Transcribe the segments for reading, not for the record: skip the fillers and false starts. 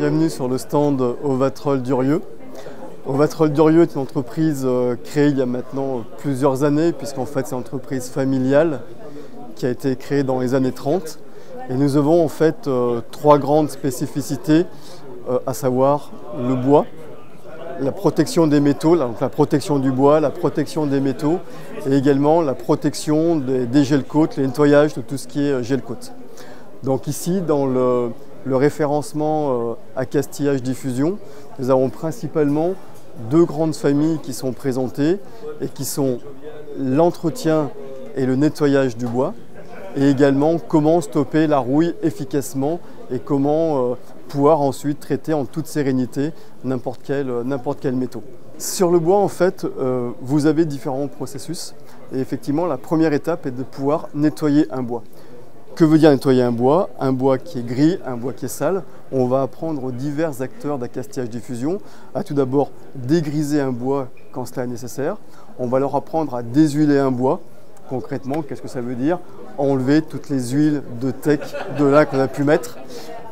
bienvenue sur le stand Ovatrol Durieux. Ovatrol Durieux est une entreprise créée il y a maintenant plusieurs années, puisqu'en fait c'est une entreprise familiale qui a été créée dans les années 30. Et nous avons en fait trois grandes spécificités, à savoir le bois, la protection des métaux, donc la protection du bois, la protection des métaux et également la protection des gel-coats, le nettoyage de tout ce qui est gel-coat. Donc ici, dans le référencement accastillage diffusion, nous avons principalement deux grandes familles qui sont présentées et qui sont l'entretien et le nettoyage du bois et également comment stopper la rouille efficacement et comment pouvoir ensuite traiter en toute sérénité n'importe quel métaux. Sur le bois, en fait, vous avez différents processus et effectivement, la première étape est de pouvoir nettoyer un bois. Que veut dire nettoyer un bois? Un bois qui est gris, un bois qui est sale. On va apprendre aux divers acteurs d'accastillage-diffusion à tout d'abord dégriser un bois quand cela est nécessaire. On va leur apprendre à déshuiler un bois. Concrètement, qu'est-ce que ça veut dire? Enlever toutes les huiles de teck, de lin qu'on a pu mettre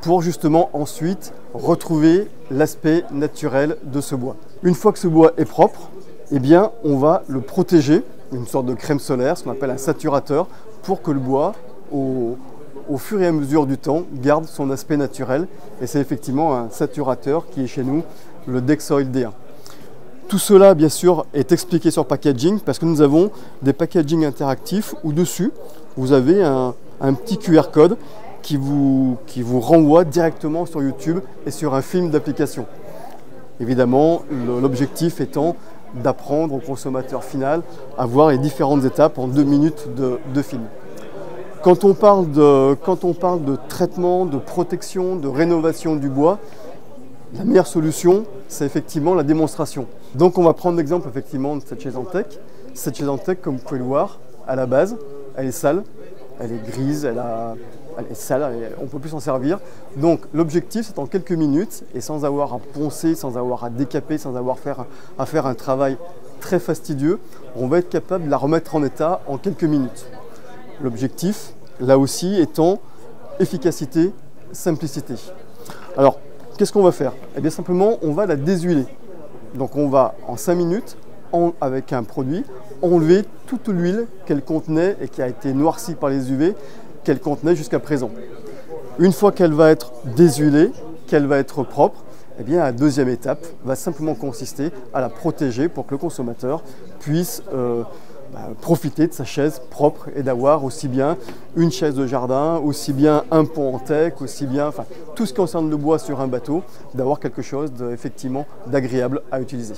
pour justement ensuite retrouver l'aspect naturel de ce bois. Une fois que ce bois est propre, eh bien, on va le protéger, une sorte de crème solaire, ce qu'on appelle un saturateur, pour que le bois, au fur et à mesure du temps, garde son aspect naturel. Et c'est effectivement un saturateur qui est chez nous le Dexoil D1. Tout cela, bien sûr, est expliqué sur packaging parce que nous avons des packaging interactifs où dessus, vous avez un petit QR code qui vous renvoie directement sur YouTube et sur un film d'application. Évidemment, l'objectif étant d'apprendre au consommateur final à voir les différentes étapes en 2 minutes de film. Quand on parle de traitement, de protection, de rénovation du bois, la meilleure solution, c'est effectivement la démonstration. Donc on va prendre l'exemple effectivement de cette chaise en teck. Cette chaise en teck, comme vous pouvez le voir, à la base, elle est sale, elle est grise, elle est sale, on ne peut plus s'en servir. Donc l'objectif, c'est en quelques minutes, et sans avoir à poncer, sans avoir à décaper, sans avoir à faire un travail très fastidieux, on va être capable de la remettre en état en quelques minutes. L'objectif, là aussi, étant efficacité, simplicité. Alors, qu'est-ce qu'on va faire? Eh bien, simplement, on va la déshuiler. Donc, on va, en 5 minutes, avec un produit, enlever toute l'huile qu'elle contenait et qui a été noircie par les UV, qu'elle contenait jusqu'à présent. Une fois qu'elle va être déshuilée, qu'elle va être propre, eh bien, la deuxième étape va simplement consister à la protéger pour que le consommateur puisse profiter de sa chaise propre et d'avoir aussi bien une chaise de jardin, aussi bien un pont en teck, aussi bien tout ce qui concerne le bois sur un bateau, d'avoir quelque chose effectivement d'agréable à utiliser.